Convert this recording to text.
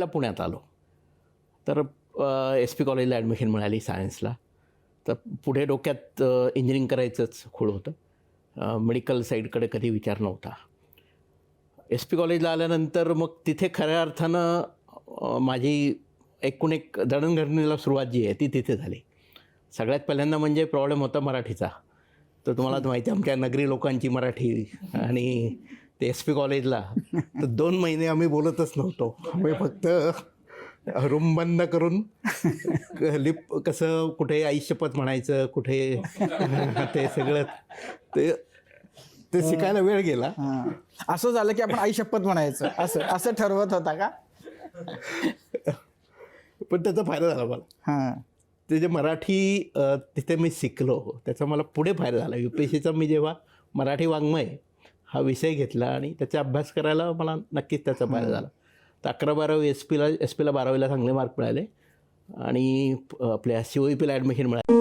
करायला पुण्यात आलो. तर SP कॉलेजला ॲडमिशन मिळाली सायन्सला. तर पुढे डोक्यात इंजिनिअरिंग करायचंच खूळ होतं. मेडिकल साईडकडे कधी विचार नव्हता. SP कॉलेजला आल्यानंतर मग तिथे खऱ्या अर्थानं माझी एकूण एक जडणघडणीला सुरुवात जी आहे ती तिथे झाली. सगळ्यात पहिल्यांदा म्हणजे प्रॉब्लेम होता मराठीचा. तर तुम्हाला तर माहिती आहे आमच्या नगरी लोकांची मराठी. आणि ते SP कॉलेजला तर 2 महिने आम्ही बोलतच नव्हतो. आम्ही फक्त रूम बंद करून कसं कुठे आई शपथ म्हणायचं, कुठे ते सगळं ते शिकायला वेळ गेला. असं झालं की आपण आई शपथ म्हणायचं असं ठरवत होता का? पण त्याचा फायदा झाला मला. ते जे मराठी तिथे मी शिकलो त्याचा मला पुढे फायदा झाला. UPSCचा मी जेव्हा मराठी वाङ्मय हा विषय घेतला आणि त्याचा अभ्यास करायला मला नक्कीच त्याचा फायदा झाला. तर 11-12 SP ला 12वीला चांगले मार्क मिळाले आणि आपल्या COEP ला ॲडमिशन मिळाली.